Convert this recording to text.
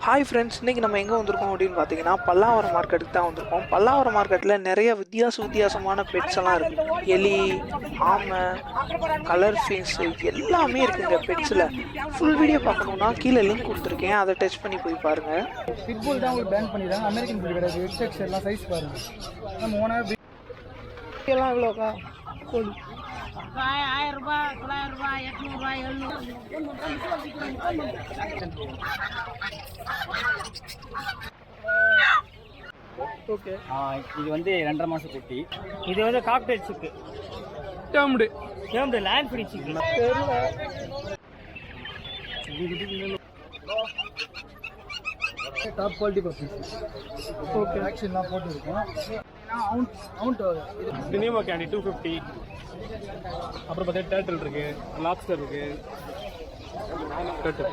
Hi friends, இன்றைக்கி நம்ம எங்கே வந்திருக்கோம் அப்படின்னு பார்த்தீங்கன்னா பல்லாவரம் மார்க்கெட்டுக்கு தான் வந்திருக்கோம். பல்லாவரம் மார்க்கெட்டில் நிறைய வித்தியாசமான பெட்ஸ் எல்லாம் இருக்குது. எலி, ஆமை, கலர் ஃபேஸு எல்லாமே இருக்குங்க பெட்ஸில். ஃபுல் வீடியோ பார்க்கணுன்னா கீழே லிங்க் கொடுத்துருக்கேன், அதை டச் பண்ணி போய் பாருங்கள். பிட்புல் தான் உங்களுக்கு பேன் பண்ணிடுறாங்க. அமெரிக்கன் பிட் கிடையாது. ஹெட்செக்ஸ் எல்லாம் சைஸ் பாருங்கள். நம்ம ஓனர் எல்லாம் எவ்வளோக்கா கோழி 1000 ரூபாய், 900 ரூபாய், 800 ரூபாய், 700. ஓகே. இது வந்து 2.5 மாசம் குட்டி. இது வந்து காக்டெயில் சிக்கு, டேர்ம்டு லேண்ட் ஃப்ரீ சிக்கு. Top quality puppies. ஓகே, வேக்சின்லாம் போட்டுருக்கோம். Cinema candy 250. அப்புறம் பார்த்தா டேர்ட்டில் இருக்கு, லாப்ஸ்டர் இருக்கு. டேர்ட்டில்